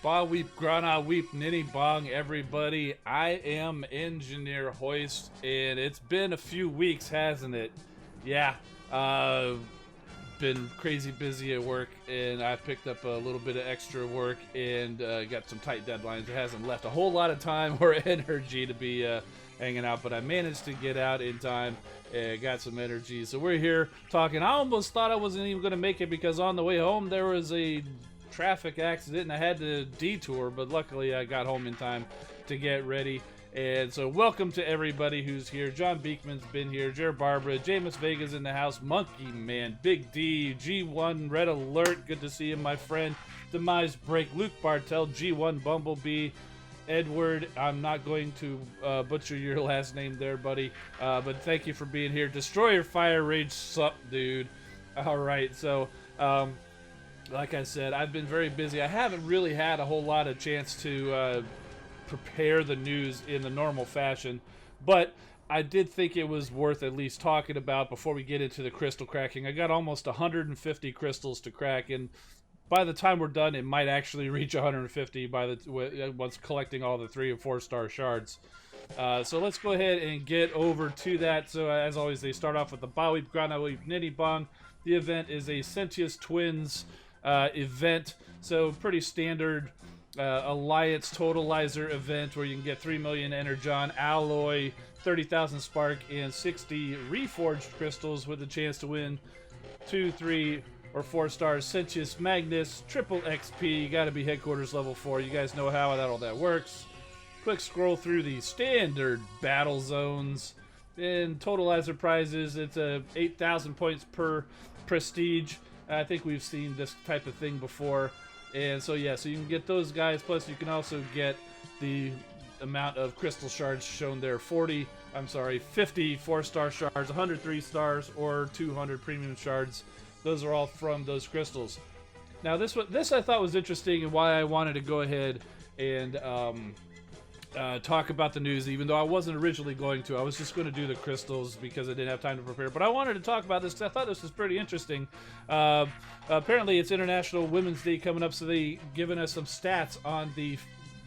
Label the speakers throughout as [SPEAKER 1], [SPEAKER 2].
[SPEAKER 1] Ba weep, grana weep, ninny bong, everybody. I am Engineer Hoist, and it's been a few weeks, hasn't it? Yeah, been crazy busy at work, and I picked up a little bit of extra work and got some tight deadlines. It hasn't left a whole lot of time or energy to be hanging out, but I managed to get out in time and got some energy. So we're here talking. I almost thought I wasn't even going to make it because on the way home there was a traffic accident and I had to detour, but luckily I got home in time to get ready. And so welcome to everybody who's here. John Beekman's been here, Jared Barbara, Jameis Vega's in the house, Monkey Man, Big D, G1, Red Alert, good to see you, my friend, Demise Break, Luke Bartell, G1 Bumblebee, Edward, I'm not going to butcher your last name there, buddy, but thank you for being here. Destroyer Fire Rage, sup, dude. Alright, so, like I said, I've been very busy. I haven't really had a whole lot of chance to prepare the news in the normal fashion, but I did think it was worth at least talking about before we get into the crystal cracking. I got almost 150 crystals to crack, and by the time we're done, it might actually reach 150 once collecting all the 3 and 4 star shards. So let's go ahead and get over to that. So as always, they start off with the Baweep Grana Weep Nitty Bong. The event is a Sentius Twins event, so pretty standard Alliance Totalizer event where you can get 3 million Energon, Alloy, 30,000 Spark, and 60 Reforged Crystals with a chance to win 2, 3, or 4 stars Sentius Magnus, triple XP. You gotta be headquarters level 4. You guys know how all that works. Quick scroll through the standard battle zones. And Totalizer prizes, it's 8,000 points per prestige. I think we've seen this type of thing before. And so yeah, so you can get those guys, plus you can also get the amount of crystal shards shown there. 50 4-star shards, 103 stars, or 200 premium shards. Those are all from those crystals. Now this I thought was interesting, and why I wanted to go ahead and talk about the news, even though I wasn't originally going to. I was just going to do the crystals because I didn't have time to prepare. But I wanted to talk about this because I thought this was pretty interesting. Apparently, it's International Women's Day coming up, so they've given us some stats on the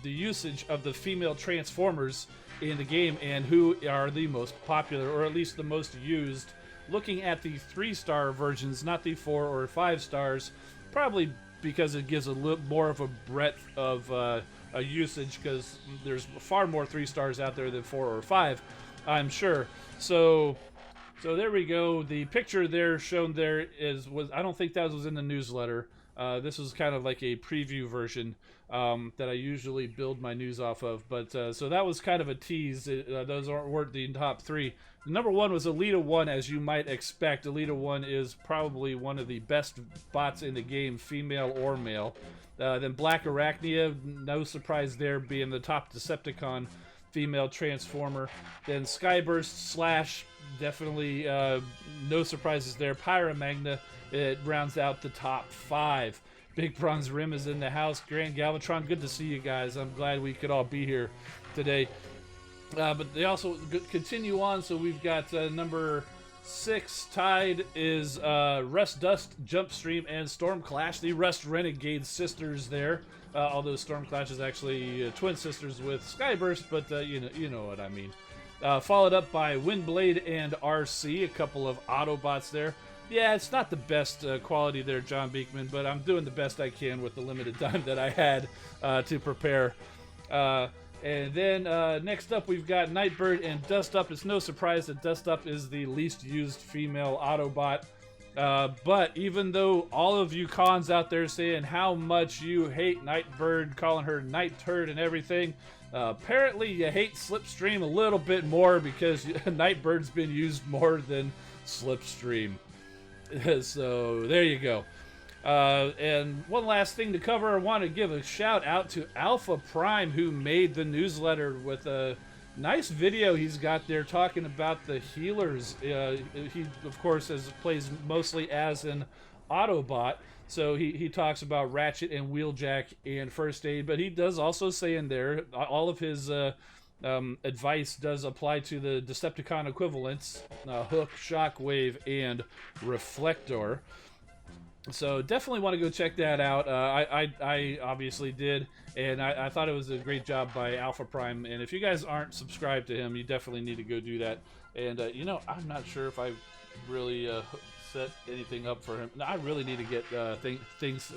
[SPEAKER 1] usage of the female Transformers in the game and who are the most popular, or at least the most used. Looking at the 3-star versions, not the 4 or 5 stars, probably because it gives a little more of a breadth of a usage, because there's far more 3 stars out there than 4 or 5, I'm sure. So there we go. The picture there shown there was I don't think that was in the newsletter. This was kind of like a preview version that I usually build my news off of. But so that was kind of a tease. Those weren't the top 3. Number 1 was Elita 1, as you might expect. Elita 1 is probably one of the best bots in the game, female or male. Then Black Arachnia, no surprise there, being the top Decepticon female Transformer. Then Skyburst Slash, definitely no surprises there. Pyramagna, it rounds out the top 5. Big Bronze Rim is in the house. Grand Galvatron, good to see you guys. I'm glad we could all be here today. But they also continue on, so we've got number 6 tied is Rust Dust, Jumpstream, and Storm Clash, the Rust Renegade sisters there. Although Storm Clash is actually twin sisters with Skyburst, but you know what I mean. Followed up by Windblade and RC, a couple of Autobots there. Yeah, it's not the best quality there, John Beekman, but I'm doing the best I can with the limited time that I had to prepare. And then next up we've got Nightbird and Dust Up. It's no surprise that Dust Up is the least used female Autobot. But even though all of you cons out there saying how much you hate Nightbird, calling her Night Turd and everything, apparently you hate Slipstream a little bit more because Nightbird's been used more than Slipstream. So there you go. And one last thing to cover, I want to give a shout out to Alpha Prime, who made the newsletter with a nice video he's got there talking about the healers. He, of course, plays mostly as an Autobot, so he talks about Ratchet and Wheeljack and First Aid, but he does also say in there all of his advice does apply to the Decepticon equivalents, Hook, Shockwave, and Reflector. So definitely want to go check that out. I obviously did, and I thought it was a great job by Alpha Prime. And if you guys aren't subscribed to him, you definitely need to go do that. And you know, I'm not sure if I really set anything up for him. I really need to get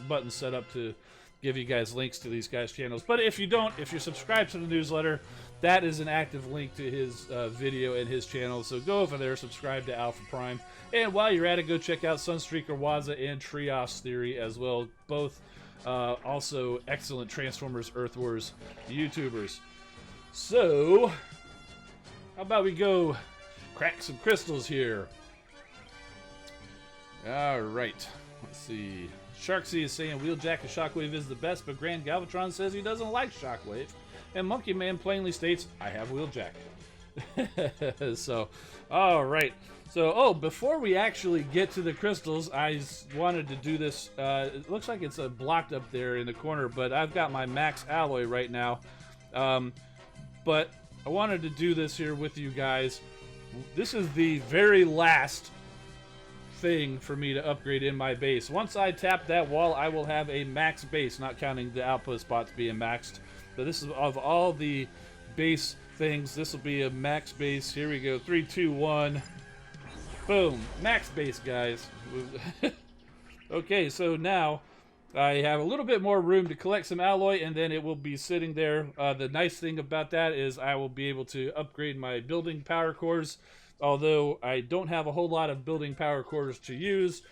[SPEAKER 1] buttons set up to give you guys links to these guys' channels. But if you don't, if you're subscribed to the newsletter, that is an active link to his video and his channel. So go over there, subscribe to Alpha Prime. And while you're at it, go check out Sunstreaker Waza and Trios Theory as well. Both also excellent Transformers Earth Wars YouTubers. So, how about we go crack some crystals here? Alright, let's see. Sharksy is saying Wheeljack and Shockwave is the best, but Grand Galvatron says he doesn't like Shockwave. And Monkey Man plainly states, I have Wheeljack. So, alright. So, before we actually get to the crystals, I wanted to do this. It looks like it's blocked up there in the corner, but I've got my max alloy right now. But I wanted to do this here with you guys. This is the very last thing for me to upgrade in my base. Once I tap that wall, I will have a max base, not counting the outpost spots being maxed. So this is of all the base things, this will be a max base. Here we go. 3, 2, 1. Boom. Max base, guys. Okay, so now I have a little bit more room to collect some alloy, and then it will be sitting there. The nice thing about that is I will be able to upgrade my building power cores, although I don't have a whole lot of building power cores to use,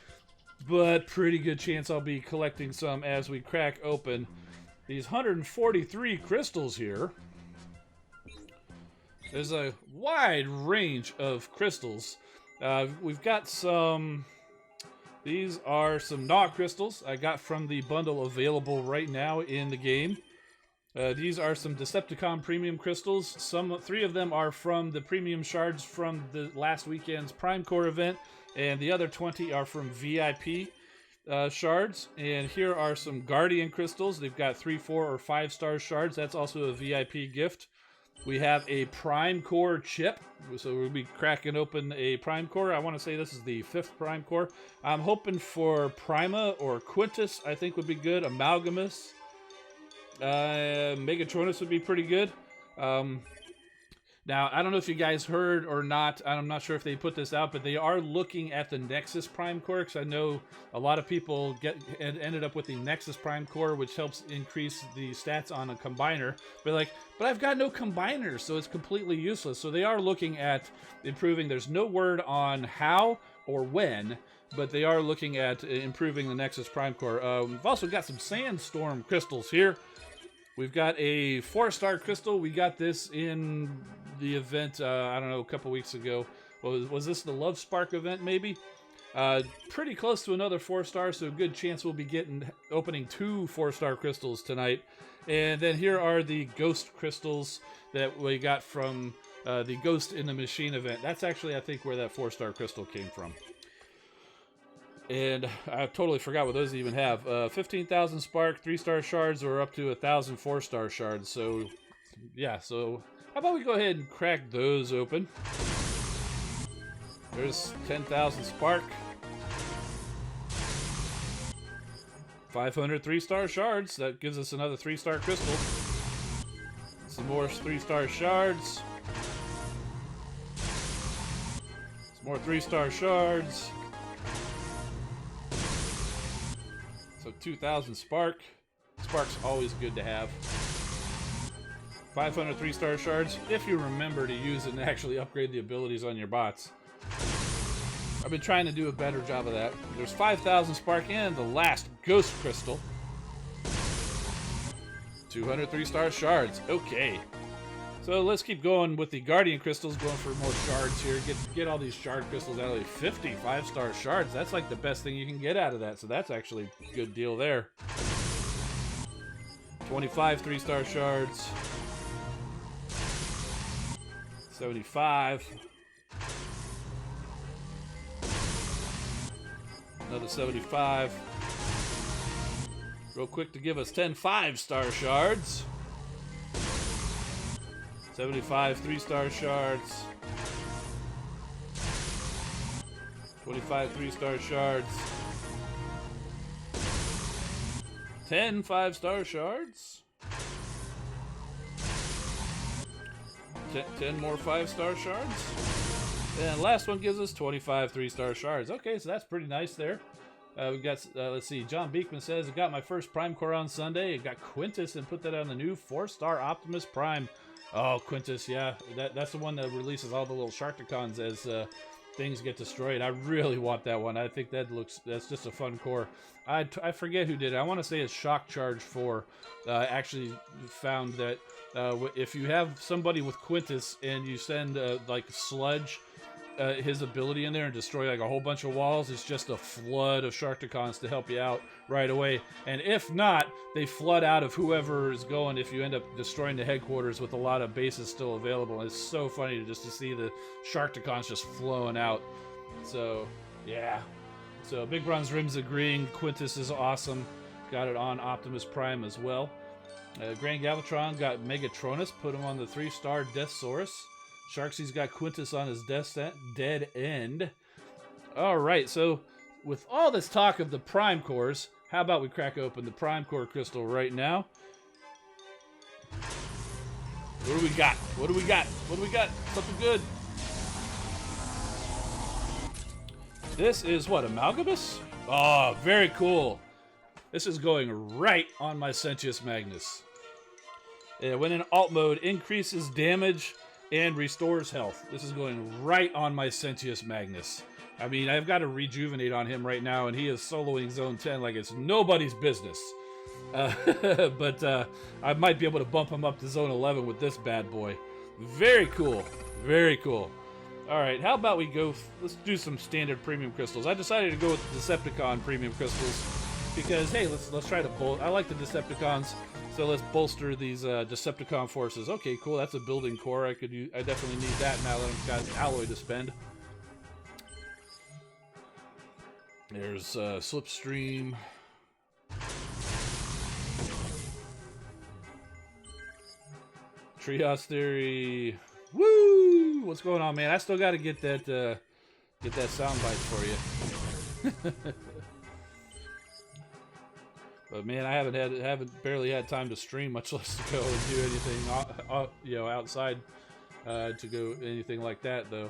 [SPEAKER 1] but pretty good chance I'll be collecting some as we crack open these 143 crystals here. There's a wide range of crystals. We've got some... These are some Gnaw crystals I got from the bundle available right now in the game. These are some Decepticon premium crystals. 3 of them are from the premium shards from the last weekend's Prime Core event, and the other 20 are from VIP shards. And here are some Guardian crystals. They've got 3, 4, or 5 star shards. That's also a VIP gift. We have a Prime Core chip, so we'll be cracking open a Prime Core. I want to say this is the 5th Prime Core. I'm hoping for Prima or Quintus, I think would be good. Amalgamus. Megatronus would be pretty good. Now, I don't know if you guys heard or not. I'm not sure if they put this out, but they are looking at the Nexus Prime Core, because I know a lot of people ended up with the Nexus Prime Core, which helps increase the stats on a combiner. But I've got no combiners, so it's completely useless. So they are looking at improving. There's no word on how or when, but they are looking at improving the Nexus Prime Core. We've also got some Sandstorm crystals here. We've got a 4-star crystal. We got this in the event, I don't know, a couple weeks ago. Was this the Love Spark event, maybe? Pretty close to another 4-star, so a good chance we'll be opening 2 4-star crystals tonight. And then here are the Ghost crystals that we got from the Ghost in the Machine event. That's actually, I think, where that 4-star crystal came from. And I totally forgot what those even have. 15,000 spark, 3-star shards, or up to 1,000 4-star shards. So, yeah, so how about we go ahead and crack those open? There's 10,000 spark. 500 3-star shards. That gives us another 3-star crystal. Some more 3-star shards. Some more 3-star shards. So 2,000 spark. Spark's always good to have. 500 3-star shards, if you remember to use it and actually upgrade the abilities on your bots. I've been trying to do a better job of that. There's 5,000 spark and the last Ghost crystal. 200 3-star shards. Okay. So let's keep going with the Guardian crystals, going for more shards here. Get all these shard crystals out of the 50 5-star shards. That's like the best thing you can get out of that. So that's actually a good deal there. 25 3-star shards. 75. Another 75. Real quick to give us 10 5-star shards. 75 3-star shards. 25 3-star shards. 10 5-star shards. 10 more 5-star shards. And last one gives us 25 3-star shards. Okay, so that's pretty nice there. We got, let's see, John Beekman says, I got my first Prime Core on Sunday. I got Quintus and put that on the new 4-star Optimus Prime. Oh, Quintus, yeah. That's the one that releases all the little Sharkticons as things get destroyed. I really want that one. I think that's just a fun core. I forget who did it. I want to say it's Shock Charge 4. Actually found that if you have somebody with Quintus and you send like sludge, his ability in there and destroy like a whole bunch of walls, is just a flood of Sharkticons to help you out right away. And if not, they flood out of whoever is going if you end up destroying the headquarters with a lot of bases still available. And it's so funny to see the Sharkticons just flowing out. So, yeah. So, Big Bronze Rim's agreeing. Quintus is awesome. Got it on Optimus Prime as well. Grand Galvatron got Megatronus, put him on the 3-star Deathsaurus. Sharksy's got Quintus on his dead end. Alright, so with all this talk of the Prime Cores, how about we crack open the Prime Core crystal right now? What do we got? What do we got? What do we got? Something good. This is what, Amalgamus? Oh, very cool. This is going right on my Sentius Magnus. When in alt mode, increases damage and restores health. This is going right on my Sentius Magnus. I mean, I've got to rejuvenate on him right now, and he is soloing Zone 10 like it's nobody's business. But I might be able to bump him up to Zone 11 with this bad boy. Very cool. Very cool. All right, how about we go... let's do some standard premium crystals. I decided to go with the Decepticon premium crystals because, hey, let's try to... I like the Decepticons. So let's bolster these Decepticon forces. Okay, cool. That's a building core. I definitely need that now that I've got an alloy to spend. There's Slipstream. Treehouse Theory. Woo! What's going on, man? I still got to get that soundbite for you. But man, I haven't barely had time to stream, much less to go and do anything, outside to go anything like that though.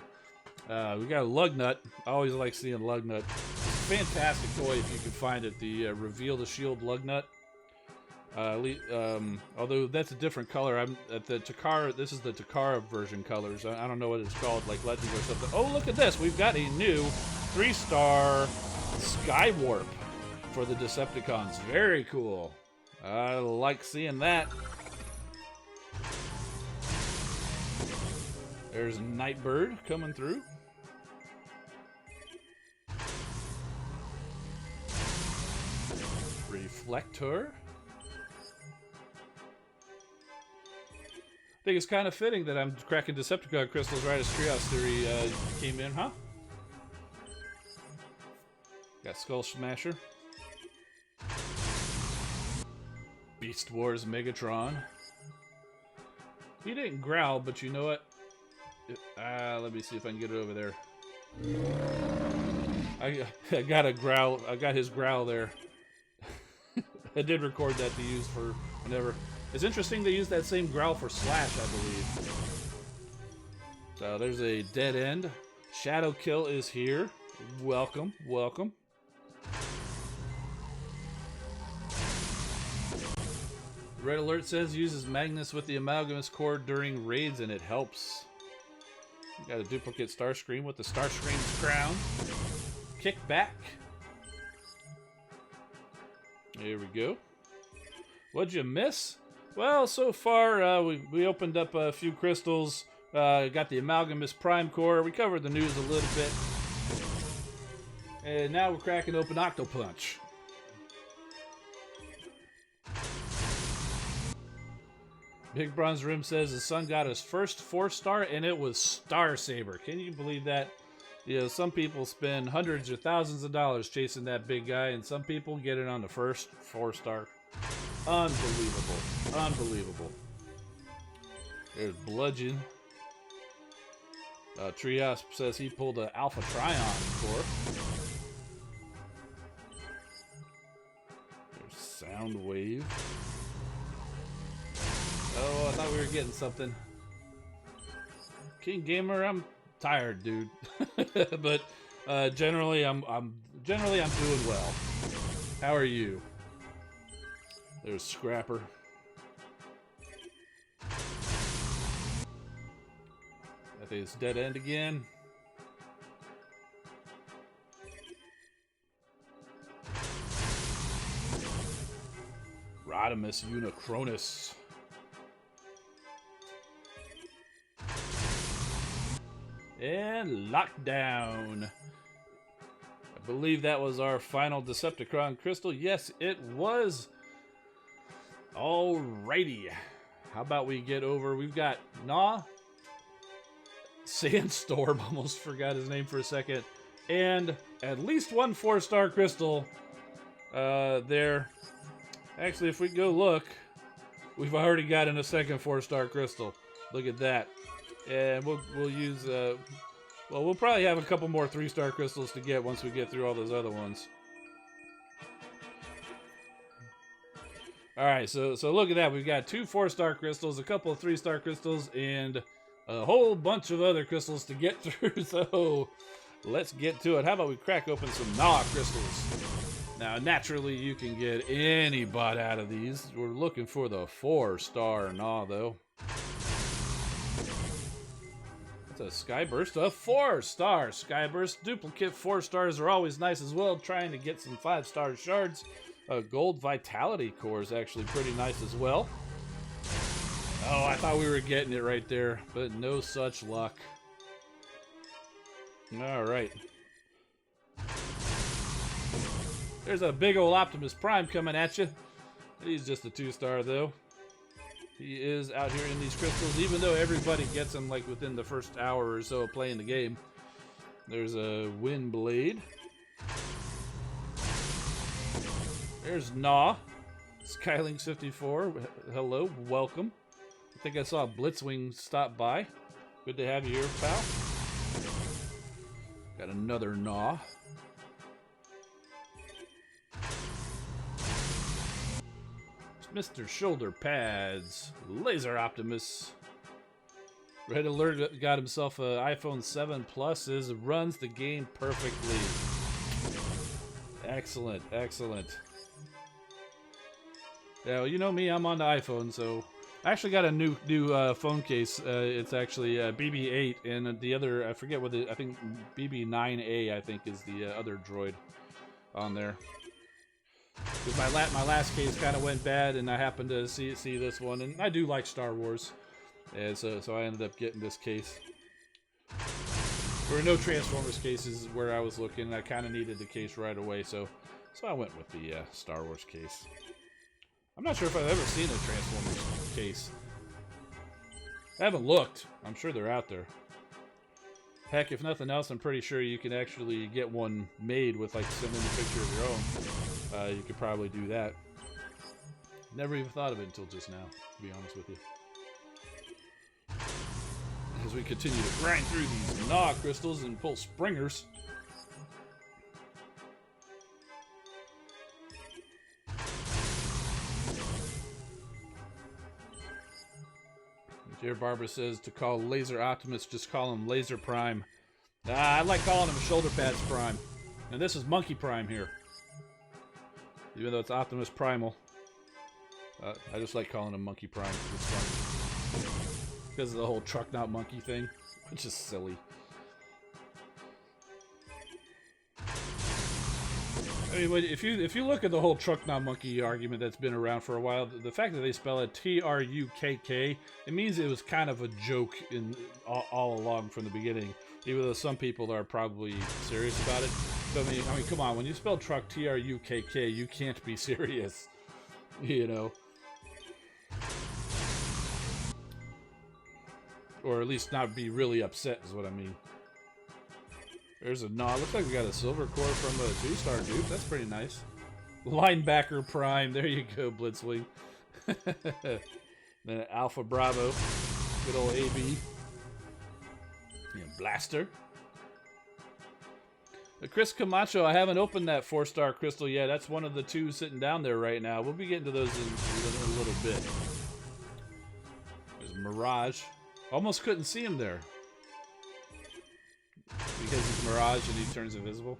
[SPEAKER 1] We got a Lugnut. I always like seeing Lugnut. It's a fantastic toy if you can find it. The Reveal the Shield Lugnut. Although that's a different color. I'm at the Takara. This is the Takara version colors. I don't know what it's called, like Legend or something. Oh, look at this! We've got a new 3-star Skywarp for the Decepticons. Very cool. I like seeing that. There's Nightbird coming through. Reflector. I think it's kind of fitting that I'm cracking Decepticon crystals right as Treehouse Theory came in, huh? Got Skull Smasher. Beast Wars Megatron. He didn't growl, but you know what? Let me see if I can get it over there. I got a growl. I got his growl there. I did record that to use for whenever. It's interesting they use that same growl for Slash, I believe. So there's a dead end. Shadow Kill is here. Welcome, welcome. Red Alert says uses Magnus with the Amalgamus core during raids and it helps. Got a duplicate Starscream with the Starscream's crown. Kick back. There we go. What'd you miss? Well, so far we opened up a few crystals. Got the Amalgamus Prime core. We covered the news a little bit. And now we're cracking open Octopunch. Big Bronze Rim says his son got his first 4-star and it was Star Saber. Can you believe that? You know, some people spend hundreds or thousands of dollars chasing that big guy, and some people get it on the first 4-star. Unbelievable. Unbelievable. There's Bludgeon. Treehouse says he pulled an Alpha Trion core. There's Sound wave. Oh, I thought we were getting something. King Gamer, I'm tired, dude. But generally I'm doing well. How are you? There's Scrapper. I think it's dead end again. Rodimus Unicronus. And Lockdown. I believe that was our final Decepticon crystal. Yes, it was. Alrighty. How about we get over? We've got Gnaw, Sandstorm, almost forgot his name for a second, and at least one 4-star crystal there. Actually, if we go look, we've already gotten a second 4-star crystal. Look at that. And we'll use, well, we'll probably have a couple more 3-star crystals to get once we get through all those other ones. Alright, so look at that. We've got 2 4-star crystals, a couple of 3-star crystals, and a whole bunch of other crystals to get through. So let's get to it. How about we crack open some Gnaw crystals? Now, naturally, you can get any bot out of these. We're looking for the 4-star Gnaw, though. That's a Skyburst, a 4-star Skyburst. Duplicate 4 stars are always nice as well. Trying to get some 5-star shards. Gold Vitality Core is actually pretty nice as well. Oh, I thought we were getting it right there, but no such luck. All right. There's a big old Optimus Prime coming at you. He's just a 2-star, though. He is out here in these crystals, even though everybody gets him like within the first hour or so of playing the game. There's a Wind Blade. There's Gnaw. Skylink 54. Hello, welcome. I think I saw Blitzwing stop by. Good to have you here, pal. Got another Gnaw. Mr. Shoulder Pads, Laser Optimus. Red Alert got himself an iPhone 7 Plus. Runs the game perfectly. Excellent, excellent. Yeah, well, you know me, I'm on the iPhone, so I actually got a new phone case. It's actually BB-8, and the other, I forget what I think BB-9A, I think, is the other droid on there. Because my last case kind of went bad, and I happened to see this one, and I do like Star Wars, and so I ended up getting this case. There were no Transformers cases where I was looking, and I kind of needed the case right away, so I went with the Star Wars case. I'm not sure if I've ever seen a Transformers case. I haven't looked. I'm sure they're out there. Heck, if nothing else, I'm pretty sure you can actually get one made with, like, sending a picture of your own. You could probably do that. Never even thought of it until just now, to be honest with you. As we continue to grind through these Gnaw crystals and pull springers. Jared Barber says to call Laser Optimus, just call him Laser Prime. I like calling him Shoulder Pads Prime. And this is Monkey Prime here. Even though it's Optimus Primal. I just like calling him Monkey Prime. It's fun. Because of the whole truck not monkey thing. Which is silly. I mean, if you look at the whole truck not monkey argument that's been around for a while, the fact that they spell it T-R-U-K-K, it means it was kind of a joke all along from the beginning. Even though some people are probably serious about it. But I mean, come on, when you spell truck T-R-U-K-K, you can't be serious. You know? Or at least not be really upset is what I mean. There's a Gnaw. Looks like we got a silver core from a 2-star dupe. That's pretty nice. Linebacker Prime. There you go, Blitzwing. Then Alpha Bravo. Good old AB. And Blaster. Chris Camacho, I haven't opened that 4-star crystal yet. That's one of the 2 sitting down there right now. We'll be getting to those in a little bit. There's Mirage. Almost couldn't see him there. Because he's Mirage and he turns invisible.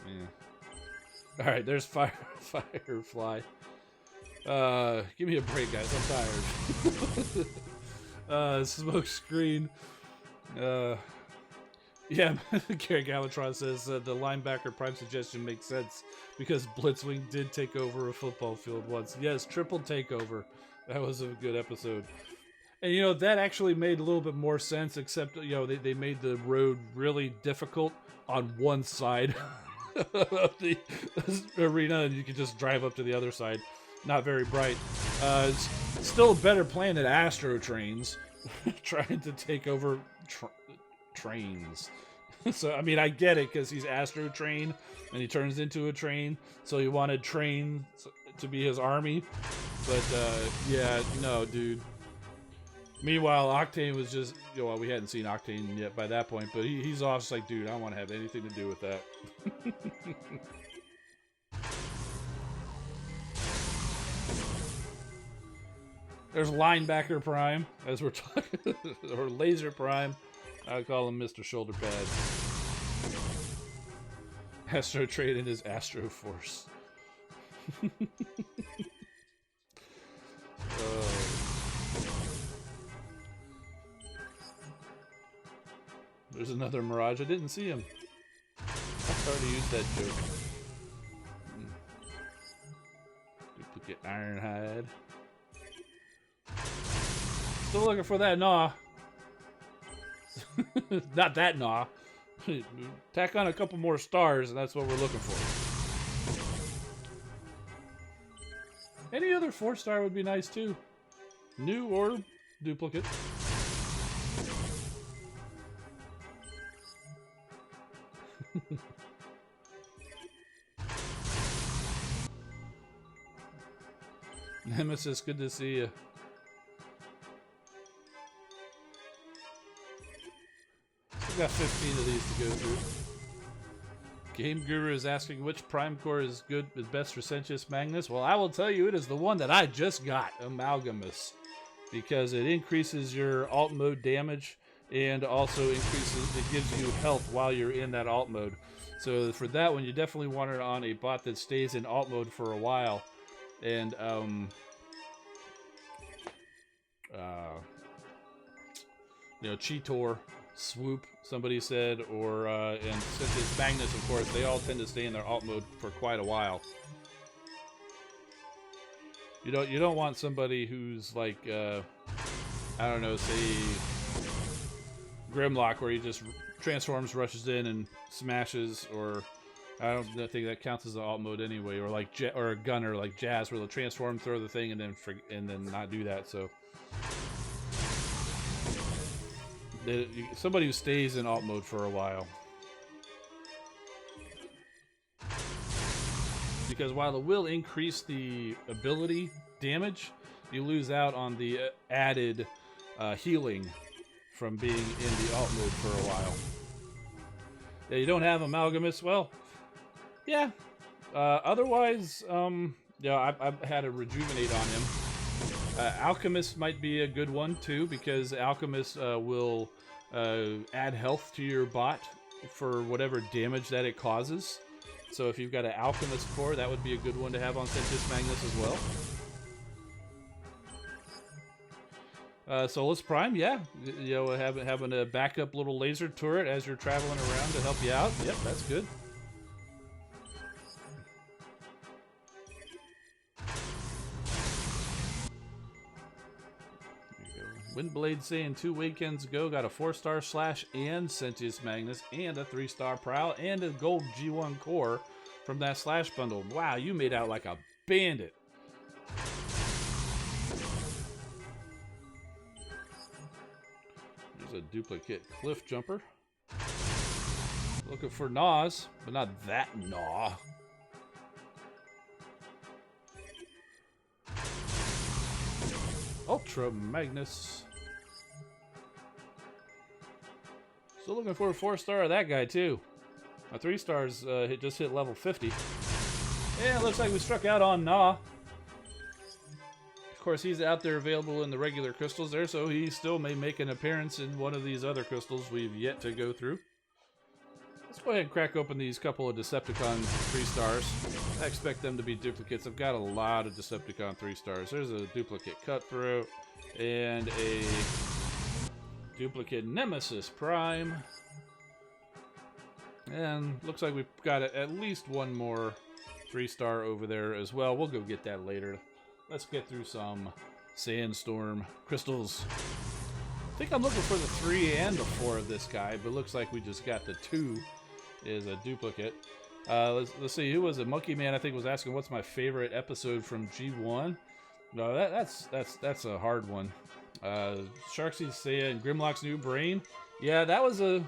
[SPEAKER 1] Yeah. Alright, there's Firefly. Give me a break, guys. I'm tired. Smoke screen. Yeah, Gary Galvatron says the linebacker prime suggestion makes sense because Blitzwing did take over a football field once. Yes, triple takeover. That was a good episode. And, you know, that actually made a little bit more sense, except, you know, they made the road really difficult on one side of the arena, and you could just drive up to the other side. Not very bright. It's still a better plan than Astro Trains trying to take over trains. So, I mean, I get it, because he's Astro Train, and he turns into a train, so he wanted trains to be his army. But, yeah, no, dude. Meanwhile, Octane was just, you know, well, we hadn't seen Octane yet by that point, but he's off just like, dude, I don't want to have anything to do with that. There's Linebacker Prime, as we're talking, or Laser Prime. I call him Mr. Shoulder Pads. Astro Trade in his Astro Force. There's another Mirage. I didn't see him. I've already used that joke. Duplicate Ironhide. Still looking for that Gnaw. Not that Gnaw. Tack on a couple more stars, and that's what we're looking for. Any other 4-star would be nice too. New or duplicate. Nemesis, good to see you. Still got 15 of these to go through. Game Guru is asking which Prime Core is best for Sentius Magnus. Well, I will tell you, it is the one that I just got, Amalgamous, because it increases your alt mode damage and also it gives you health while you're in that alt mode. So for that one, you definitely want it on a bot that stays in alt mode for a while. And you know, Cheetor, Swoop, somebody said, or and since it's Magnus, of course, they all tend to stay in their alt mode for quite a while. You don't want somebody who's like I don't know, say Grimlock, where he just transforms, rushes in, and smashes, or I don't think that counts as an alt mode anyway, or like or a gunner like Jazz, where they'll transform, throw the thing, and then not do that. So somebody who stays in alt mode for a while, because while it will increase the ability damage, you lose out on the added healing from being in the alt mode for a while. Yeah, you don't have Amalgamous. Well, yeah. Otherwise, yeah, I've had a Rejuvenate on him. Alchemist might be a good one too, because Alchemist will add health to your bot for whatever damage that it causes. So if you've got an Alchemist core, that would be a good one to have on Sentius Magnus as well. Solus Prime, yeah, you know, having a backup little laser turret as you're traveling around to help you out. Yep, that's good. Windblade saying 2 weekends ago got a 4-star Slash and Sentius Magnus and a 3-star Prowl and a gold G1 core from that Slash bundle. Wow, you made out like a bandit. There's a duplicate Cliff Jumper. Looking for Gnaws, but not that Gnaw. Ultra Magnus. Still looking for a 4-star of that guy too. My 3 stars just hit level 50. And it looks like we struck out on Gnaw. Of course, he's out there available in the regular crystals there, so he still may make an appearance in one of these other crystals we've yet to go through. Let's go ahead and crack open these couple of Decepticon 3 stars. I expect them to be duplicates. I've got a lot of Decepticon 3 stars. There's a duplicate Cutthroat and a duplicate Nemesis Prime. And looks like we've got at least one more 3-star over there as well. We'll go get that later. Let's get through some Sandstorm crystals. I think I'm looking for the 3 and the 4 of this guy, but looks like we just got the 2 is a duplicate. Let's see, who was it? Monkey Man, I think, was asking what's my favorite episode from G1. No, that's a hard one. Sharksy's saying Grimlock's New Brain. Yeah, that was a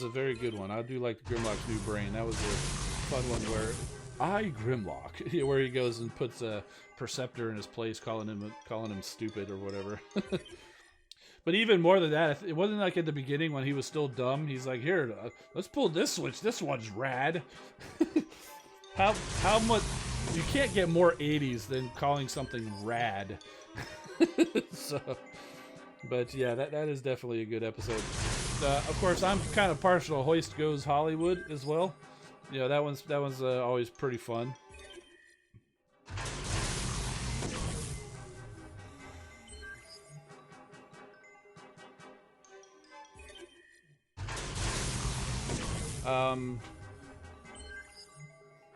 [SPEAKER 1] very good one. I do like the Grimlock's New Brain. That was a fun one where Grimlock, where he goes and puts a Perceptor in his place, calling him stupid or whatever. But even more than that, it wasn't like at the beginning when he was still dumb. He's like, here, let's pull this switch. This one's rad. How much? You can't get more 80s than calling something rad. So, but yeah, that is definitely a good episode. Of course, I'm kind of partial to Hoist Goes Hollywood as well. You know, that one's always pretty fun.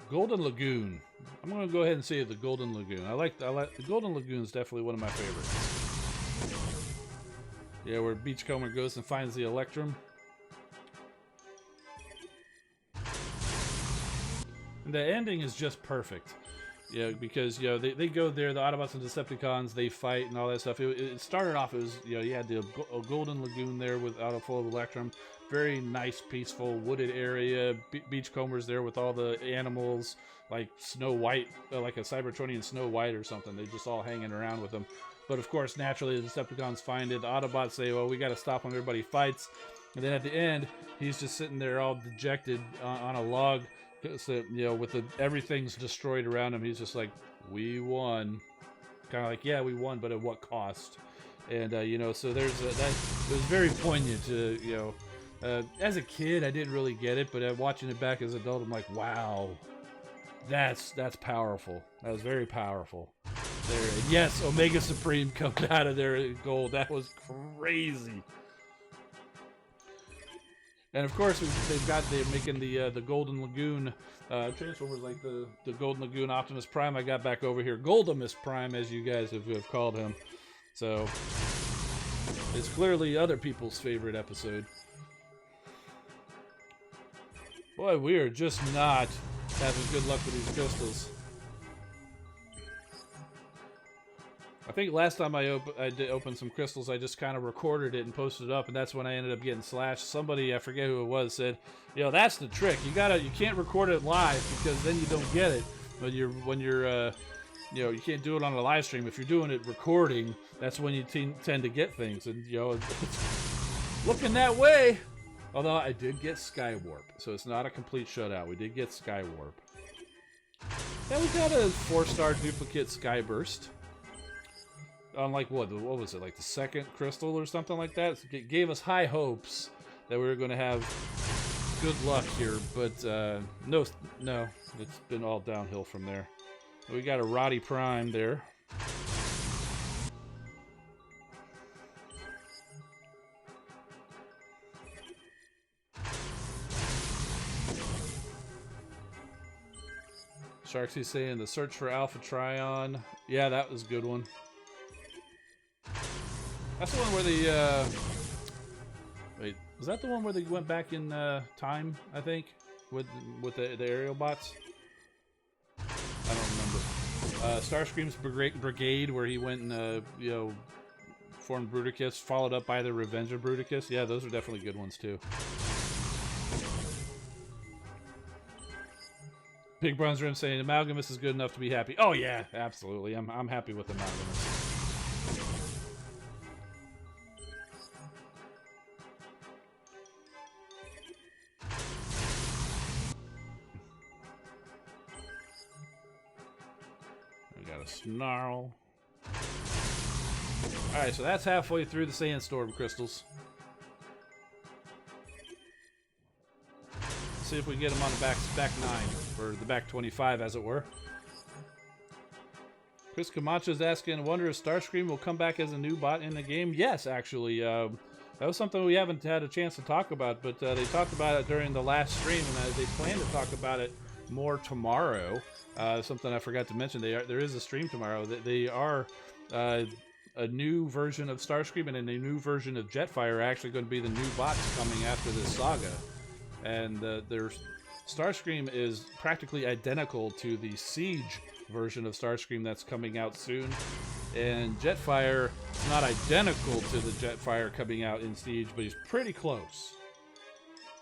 [SPEAKER 1] Golden Lagoon. I'm gonna go ahead and say the Golden Lagoon. I like the Golden Lagoon is definitely one of my favorites. Yeah, where Beachcomber goes and finds the Electrum. And the ending is just perfect. Yeah, because, you know, they go there, the Autobots and Decepticons, they fight and all that stuff. It started off, it was, you know, you had the Golden Lagoon there with full of Electrum. Very nice, peaceful, wooded area. Beachcombers there with all the animals, like Snow White, like a Cybertronian Snow White or something. They're just all hanging around with them. But of course, naturally, the Decepticons find it. The Autobots say, well, we got to stop them. Everybody fights. And then at the end, he's just sitting there all dejected on a log. So, you know, with everything's destroyed around him, he's just like, we won. Kind of like, yeah, we won, but at what cost? And, you know, so it was very poignant to, you know, as a kid, I didn't really get it, but watching it back as an adult, I'm like, wow, that's powerful. That was very powerful. There, and yes, Omega Supreme comes out of there gold. That was crazy. And of course, they're making the Golden Lagoon Transformers, like the Golden Lagoon Optimus Prime. I got back over here, Goldimus Prime, as you guys have called him. So it's clearly other people's favorite episode. Boy, we are just not having good luck with these crystals. I think last time I did open some crystals, I just kind of recorded it and posted it up, and that's when I ended up getting slashed. Somebody, I forget who it was, said, you know, that's the trick. You can't record it live because then you don't get it. But you know, you can't do it on a live stream. If you're doing it recording, that's when you tend to get things. And, you know, looking that way. Although I did get Skywarp, so it's not a complete shutout. We did get Skywarp. Then we got a 4-star duplicate Skyburst. On like what was it, like the second crystal or something like that? So it gave us high hopes that we were going to have good luck here, but no, it's been all downhill from there. We got a Roddy Prime there. Sharksy's saying the search for Alpha Trion. Yeah, that was a good one. That's the one where the, wait, was that the one where they went back in time, I think, with the aerial bots? I don't remember. Starscream's Brigade, where he went and, you know, formed Bruticus, followed up by the Revenge of Bruticus. Yeah, those are definitely good ones, too. Big Bronze Rim saying Amalgamus is good enough to be happy. Oh, yeah, absolutely. I'm happy with Amalgamus. snarl. Alright, so that's halfway through the Sandstorm crystals. Let's see if we can get them on the back 9, or the back 25 as it were. Chris Camacho's asking, I wonder if Starscream will come back as a new bot in the game? Yes, actually. That was something we haven't had a chance to talk about, but they talked about it during the last stream, and they plan to talk about it more tomorrow. Something I forgot to mention, there is a stream tomorrow. They are a new version of Starscream and a new version of Jetfire are actually going to be the new bots coming after this saga. And their Starscream is practically identical to the Siege version of Starscream that's coming out soon. And Jetfire is not identical to the Jetfire coming out in Siege, but he's pretty close.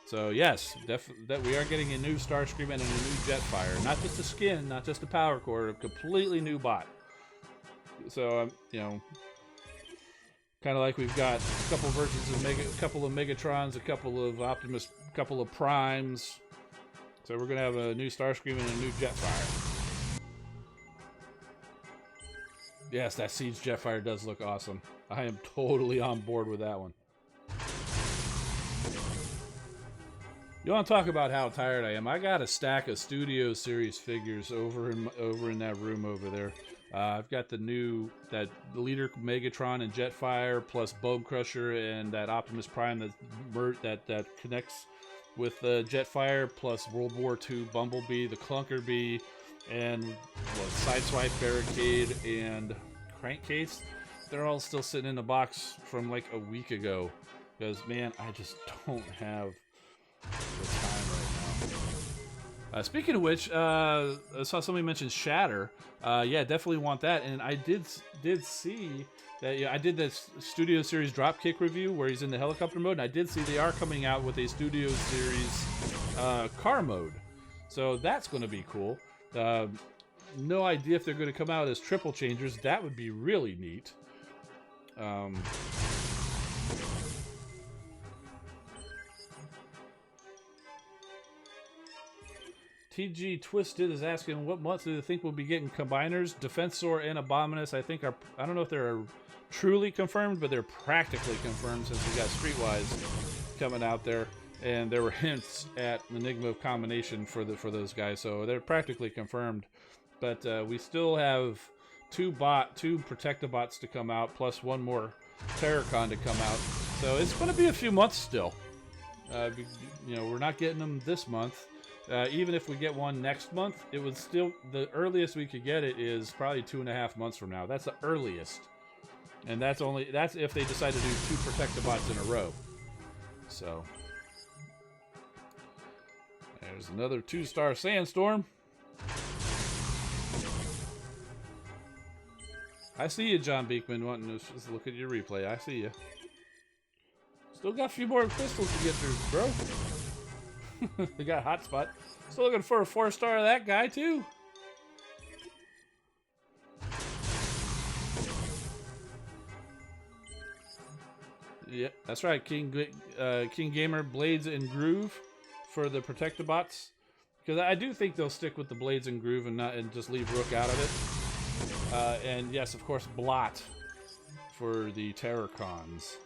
[SPEAKER 1] So yes, that we are getting a new Starscream and a new Jetfire. Not just a skin, not just a power core, a completely new bot. So, you know, kind of like we've got a couple versions of a couple of Megatrons, a couple of Optimus, a couple of Primes. So we're going to have a new Starscream and a new Jetfire. Yes, that Siege Jetfire does look awesome. I am totally on board with that one. You want to talk about how tired I am? I got a stack of Studio Series figures over in that room over there. I've got the Leader Megatron and Jetfire, plus Bone Crusher and that Optimus Prime that connects with Jetfire, plus World War II Bumblebee, the Clunker Bee, and Sideswipe, Barricade, and Crankcase. They're all still sitting in the box from like a week ago. Because, man, I just don't have the time right now. Speaking of which, I saw somebody mention Shatter. Yeah, definitely want that. And I did see that. Yeah, I did this Studio Series Dropkick review where he's in the helicopter mode, and I did see they are coming out with a Studio Series car mode. So that's going to be cool. No idea if they're going to come out as triple changers. That would be really neat. TG Twisted is asking, what months do they think we'll be getting combiners? Defensor and Abominus, I think, I don't know if they're truly confirmed, but they're practically confirmed since we got Streetwise coming out there. And there were hints at Enigma of Combination for those guys, so they're practically confirmed. But we still have two Protectobots to come out, plus one more Terrorcon to come out. So it's going to be a few months still. You know, we're not getting them this month. Even if we get one next month, it would still, the earliest we could get it is probably 2.5 months from now. That's the earliest. And that's if they decide to do 2 Protectobots in a row. So there's another 2-star Sandstorm. I see you, John Beekman, wanting to just look at your replay. I see you. Still got a few more crystals to get through, bro. They got Hotspot. Still looking for a 4-star of that guy, too. Yeah, that's right. King Gamer, Blades and Groove for the Protectobots. Because I do think they'll stick with the Blades and Groove and just leave Rook out of it. And yes, of course, Blot for the Terrorcons.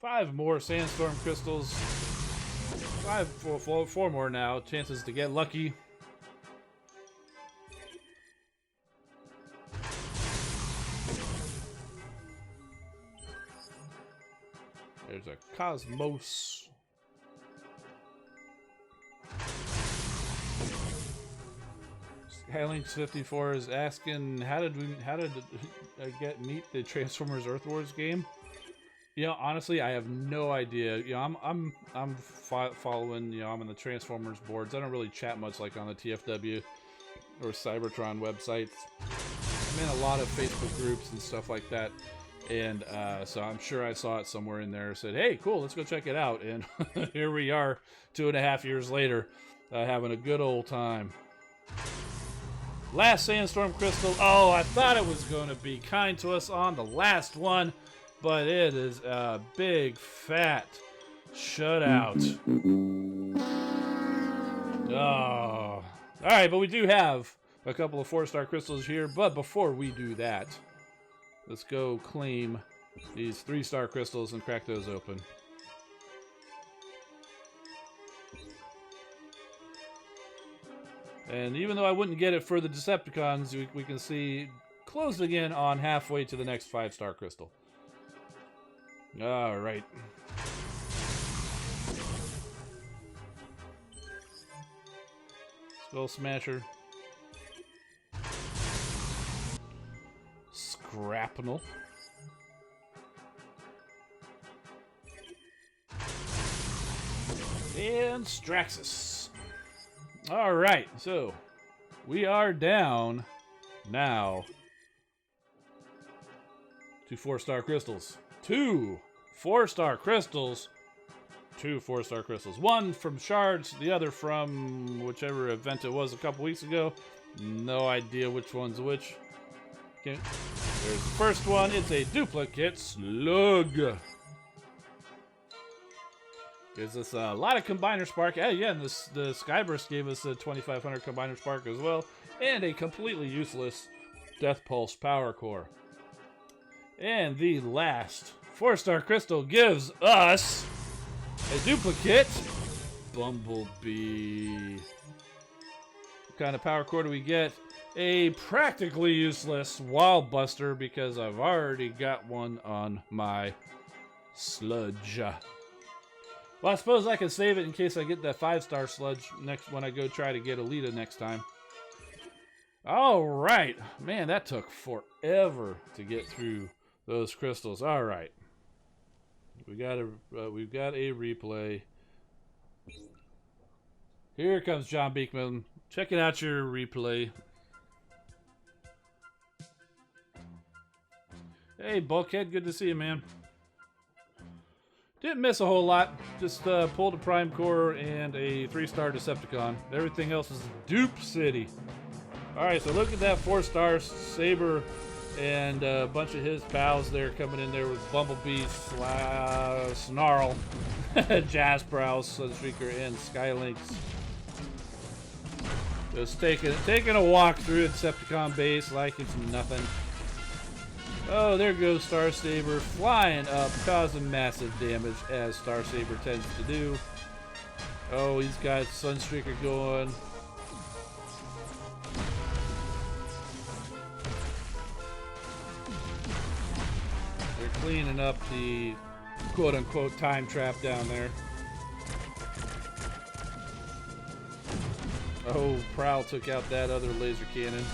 [SPEAKER 1] Five more Sandstorm crystals. Four more now. Chances to get lucky. There's a Cosmos. Skylinks54 is asking, how did meet the Transformers Earth Wars game? You know, honestly, I have no idea. You know, I'm following. You know, I'm on the Transformers boards. I don't really chat much like on the TFW or Cybertron websites. I'm in a lot of Facebook groups and stuff like that. And so I'm sure I saw it somewhere in there. Said, hey, cool, let's go check it out. And here we are 2.5 years later, having a good old time. Last Sandstorm Crystal. Oh, I thought it was going to be kind to us on the last one. But it is a big, fat Shutout. Oh. Alright, but we do have a couple of 4-star crystals here. But before we do that, let's go claim these 3-star crystals and crack those open. And even though I wouldn't get it for the Decepticons, we can see closing in on halfway to the next 5-star crystal. Alright. Skull Smasher. Scrapnel. And Straxus. Alright, so we are down now to 4-star crystals. 2 4-star crystals. 2 4-star crystals. One from shards, the other from whichever event it was a couple weeks ago. No idea which one's which. Okay. There's the first one. It's a duplicate slug. Gives us a lot of Combiner Spark. Yeah, and the Skyburst gave us a 2500 Combiner Spark as well. And a completely useless Death Pulse Power Core. And the last 4-star crystal gives us a duplicate Bumblebee. What kind of Power Core do we get? A practically useless Wild Buster because I've already got one on my Sludge. Well, I suppose I can save it in case I get that 5-star Sludge next when I go try to get Alita next time. All right. Man, that took forever to get through those crystals. All right. We've got a replay. Here comes John Beekman. Checking out your replay. Hey, Bulkhead. Good to see you, man. Didn't miss a whole lot. Just pulled a Prime Core and a 3-star Decepticon. Everything else is Dupe City. Alright, so look at that 4-star Saber and a bunch of his pals there coming in there with Bumblebee, Snarl, Jazzbrow, Sunstreaker, and Skylynx. Just taking a walk through Decepticon base like it's nothing. Oh, there goes Star Saber flying up, causing massive damage as Star Saber tends to do. Oh, he's got Sunstreaker going. They're cleaning up the quote-unquote time trap down there. Oh, Prowl took out that other laser cannon.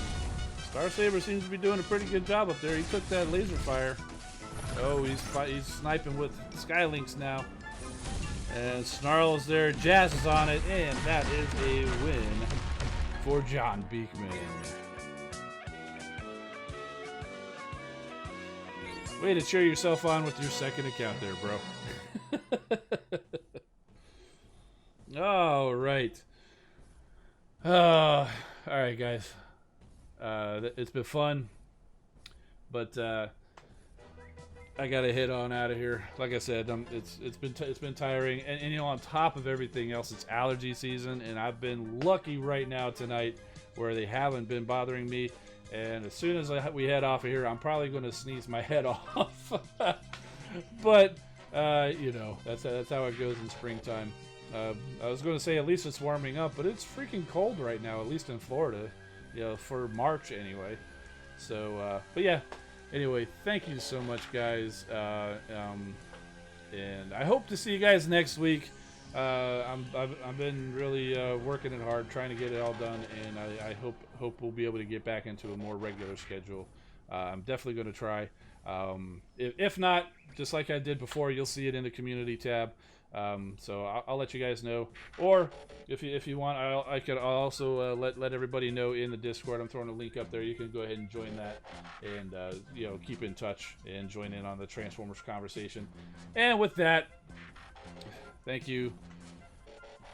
[SPEAKER 1] Star Saber seems to be doing a pretty good job up there. He took that laser fire. Oh, he's sniping with Skylynx now. And Snarl is there. Jazz is on it. And that is a win for John Beekman. Way to cheer yourself on with your second account there, bro. All right. All right, guys. It's been fun, but I gotta head on out of here. Like I said, it's been tiring, and you know, on top of everything else, it's allergy season, and I've been lucky right now tonight where they haven't been bothering me. And as soon as we head off of here, I'm probably going to sneeze my head off. But you know, that's how it goes in springtime. I was going to say at least it's warming up, but it's freaking cold right now, at least in Florida. You know, for March anyway. So, but yeah. Anyway, thank you so much, guys. And I hope to see you guys next week. I've been really working it hard, trying to get it all done, and I hope we'll be able to get back into a more regular schedule. I'm definitely going to try. If not, just like I did before, you'll see it in the community tab. So I'll let you guys know, or if you want, I'll also let everybody know in the Discord. I'm throwing a link up there. You can go ahead and join that, and you know, keep in touch and join in on the Transformers conversation. And with that, thank you.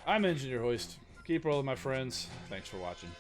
[SPEAKER 1] I'm Engineer Hoist. Keep rolling, my friends. Thanks for watching.